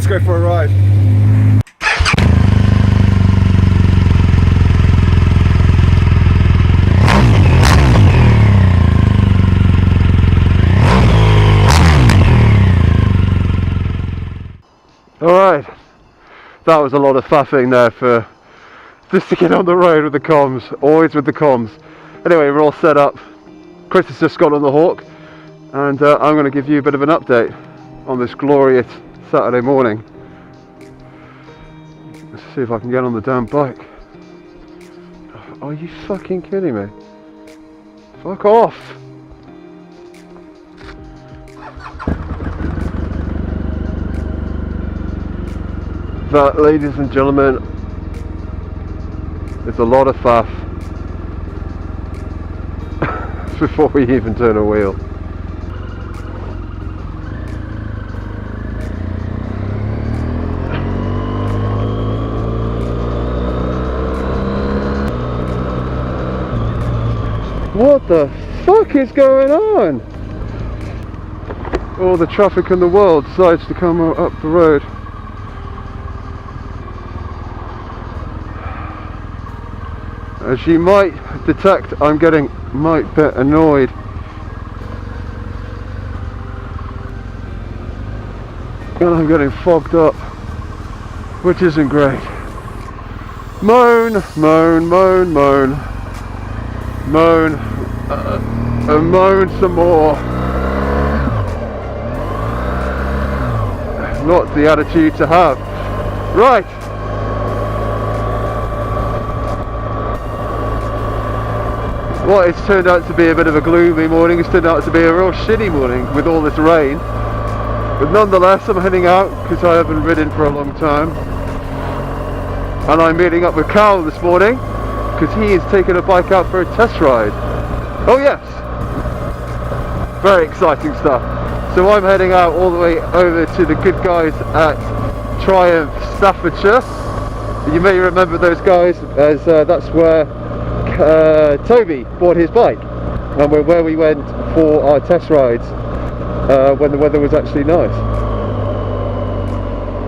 let's go for a ride. Alright, that was a lot of faffing there for just to get on the road with the comms, always with the comms. Anyway, we're all set up. Chris has just got on the Hawk, and I'm going to give you a bit of an update on this glorious Saturday morning. Let's see if I can get on the damn bike. Are you fucking kidding me? Fuck off! That, ladies and gentlemen, is a lot of faff before we even turn a wheel. What the fuck is going on? All the traffic in the world decides to come up the road. As you might detect, I'm getting a bit annoyed. And I'm getting fogged up, which isn't great. Moan, moan, moan, moan. Moan, and moan some more. Not the attitude to have. Right. What it's turned out to be a bit of a gloomy morning. It's turned out to be a real shitty morning with all this rain. But nonetheless, I'm heading out because I haven't ridden for a long time. And I'm meeting up with Cal this morning because he is taking a bike out for a test ride. Oh yes! Very exciting stuff. So I'm heading out all the way over to the good guys at Triumph Staffordshire. You may remember those guys as that's where Toby bought his bike, and where we went for our test rides when the weather was actually nice.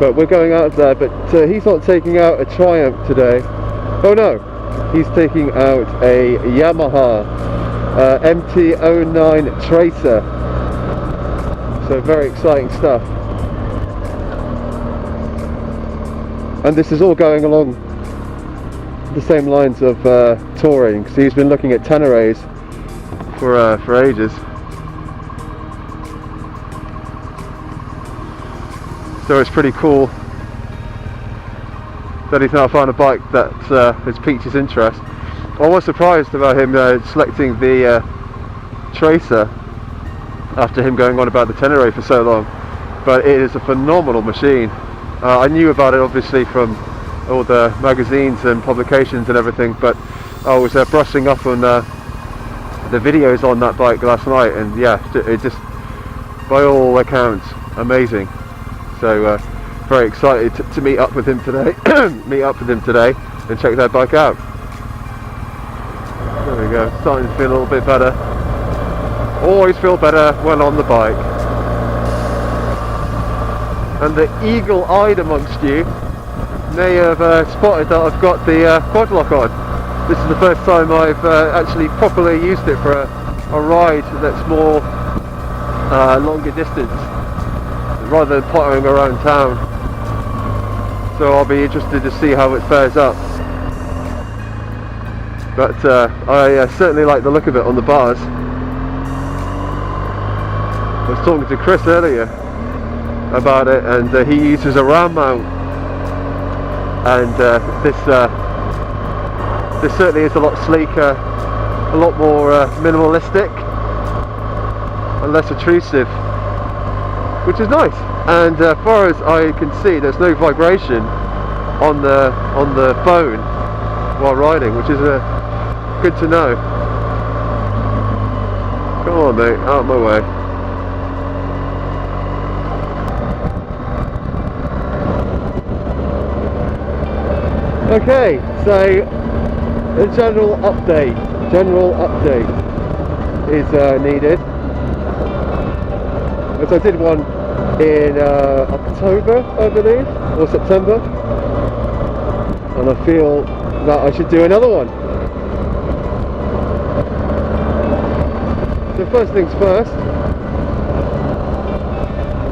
But we're going out there, but he's not taking out a Triumph today. Oh no, he's taking out a Yamaha MT09 Tracer. So very exciting stuff. And this is all going along the same lines of touring, because he's been looking at Tenerés for ages. So it's pretty cool that he's now found a bike that has piqued his interest. I was surprised about him selecting the Tracer after him going on about the Teneré for so long, but it is a phenomenal machine. I knew about it obviously from all the magazines and publications and everything, but I was brushing up on the videos on that bike last night, and yeah, it just, by all accounts, amazing. So very excited to meet up with him today and check that bike out. There we go, starting to feel a little bit better. Always feel better when on the bike. And the eagle-eyed amongst you may have spotted that I've got the quad lock on. This is the first time I've actually properly used it for a ride that's more longer distance, rather than pottering around town. So I'll be interested to see how it fares up. But I certainly like the look of it on the bars. I was talking to Chris earlier about it, and he uses a ram mount, and this certainly is a lot sleeker, a lot more minimalistic and less intrusive, which is nice. And as far as I can see, there's no vibration on the phone while riding, which is good to know. Come on mate, out of my way. Okay, so a general update is needed, as I did one in October, I believe, or September, and I feel that I should do another one. So first things first,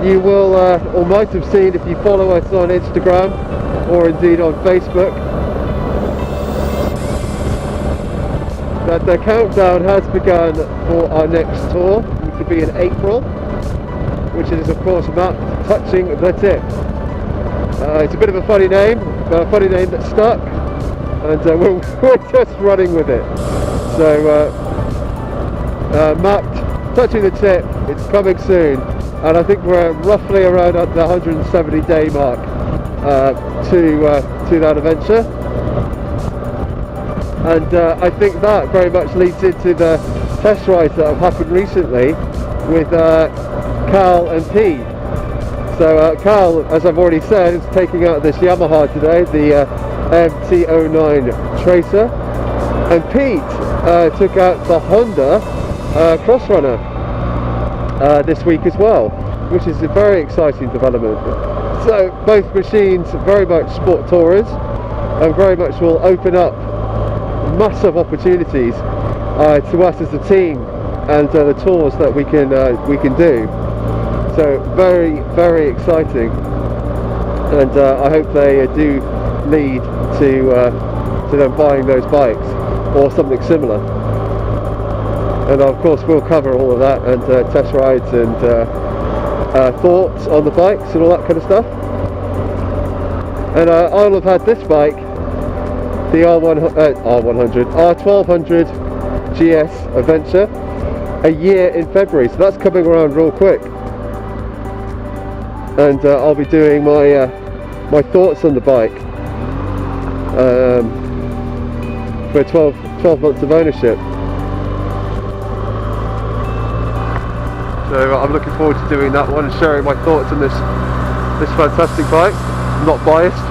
you will or might have seen if you follow us on Instagram or indeed on Facebook that the countdown has begun for our next tour, which will be in April, which is of course Matt Touching the Tip. It's a bit of a funny name, but a funny name that stuck, and we're just running with it. So Matt Touching the Tip, it's coming soon, and I think we're roughly around at the 170 day mark to that adventure. And I think that very much leads into the test rides that have happened recently with Cal and Pete. So Cal, as I've already said, is taking out this Yamaha today, the MT09 Tracer, and Pete took out the Honda Crossrunner this week as well, which is a very exciting development. So both machines very much sport tourers and very much will open up massive opportunities to us as a team and the tours that we can do. So very, very exciting, and I hope they do lead to them buying those bikes or something similar. And of course we'll cover all of that, and test rides and thoughts on the bikes and all that kind of stuff. And I'll have had this bike, the R1200 GS Adventure, a year in February, so that's coming around real quick. And I'll be doing my my thoughts on the bike for 12 months of ownership. So I'm looking forward to doing that one and sharing my thoughts on this fantastic bike. I'm not biased.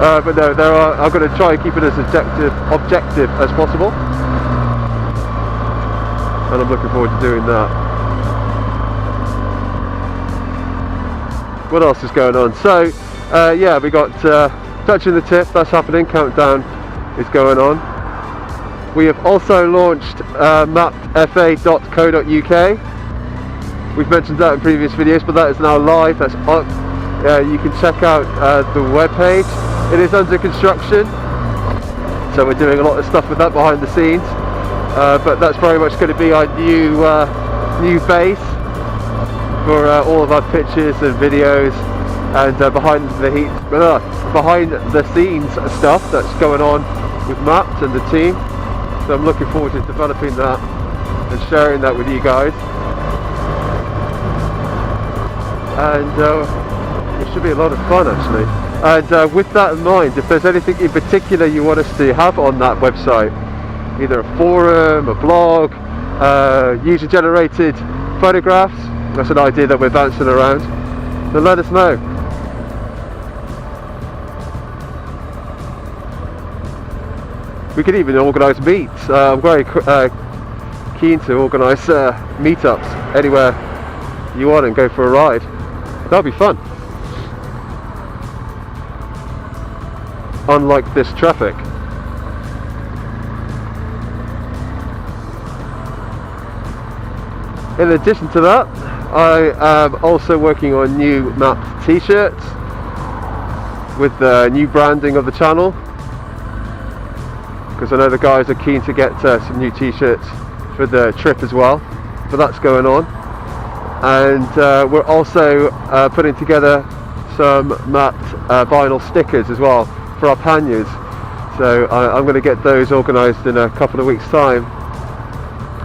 But no, I'm going to try and keep it as objective as possible, and I'm looking forward to doing that. What else is going on? So yeah, we got Touching the Tip, that's happening, countdown is going on. We have also launched mapfa.co.uk. We've mentioned that in previous videos, but that is now live, that's up. You can check out the webpage. It is under construction, so we're doing a lot of stuff with that behind the scenes, but that's very much going to be our new base for all of our pictures and videos, and behind the scenes stuff that's going on with Matt and the team. So I'm looking forward to developing that and sharing that with you guys, and it should be a lot of fun actually. And with that in mind, if there's anything in particular you want us to have on that website, either a forum, a blog, user generated photographs, that's an idea that we're bouncing around, then let us know. We could even organise meets. I'm very keen to organise meetups anywhere you want and go for a ride. That'll be fun. Unlike this traffic. In addition to that, I am also working on new Matt t-shirts with the new branding of the channel, because I know the guys are keen to get some new t-shirts for the trip as well, but that's going on. And we're also putting together some Matt vinyl stickers as well for our panniers, so I'm going to get those organised in a couple of weeks time,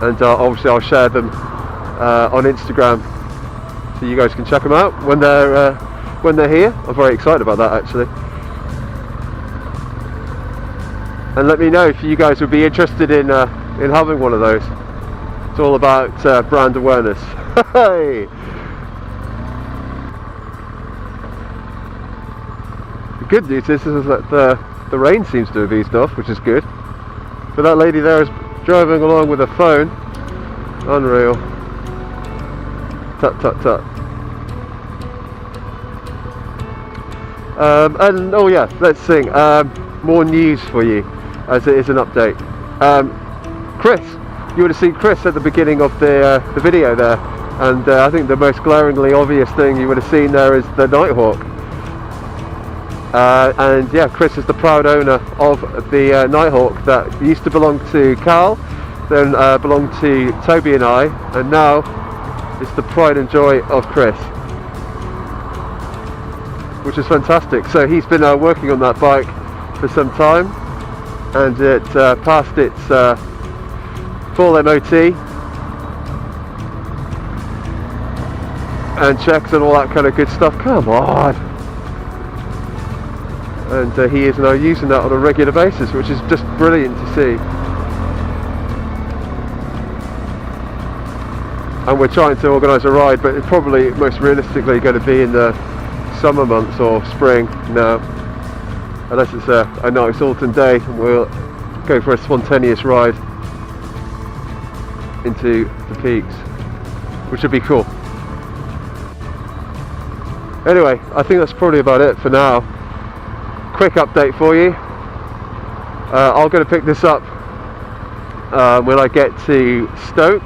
and obviously I'll share them on Instagram so you guys can check them out when they're here. I'm very excited about that actually. And let me know if you guys would be interested in having one of those. It's all about brand awareness. Hey! The good news is that the rain seems to have eased off, which is good. But that lady there is driving along with her phone. Unreal. Tut tut tut. And oh yeah, let's sing. More news for you, as it is an update. Chris, you would have seen Chris at the beginning of the video there, and I think the most glaringly obvious thing you would have seen there is the Nighthawk. And yeah, Chris is the proud owner of the Nighthawk that used to belong to Cal, then belonged to Toby and I, and now it's the pride and joy of Chris, which is fantastic. So he's been working on that bike for some time, and it passed its full MOT and checks and all that kind of good stuff. Come on. And he is now using that on a regular basis, which is just brilliant to see. And we're trying to organise a ride, but it's probably most realistically going to be in the summer months or spring now, unless it's a nice autumn day, and we'll go for a spontaneous ride into the peaks, which would be cool. Anyway, I think that's probably about it for now. Quick update for you. I'm going to pick this up when I get to Stoke.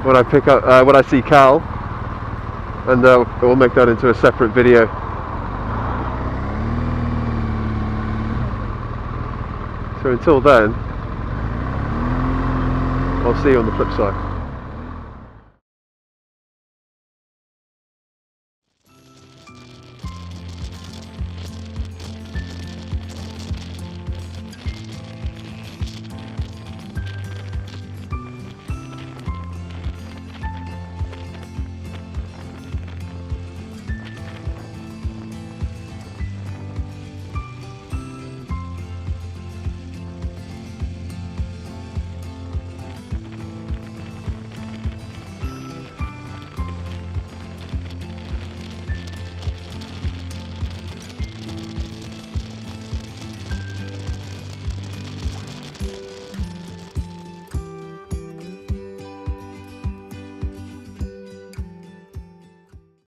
When I see Cal, and we'll make that into a separate video. So until then, I'll see you on the flip side.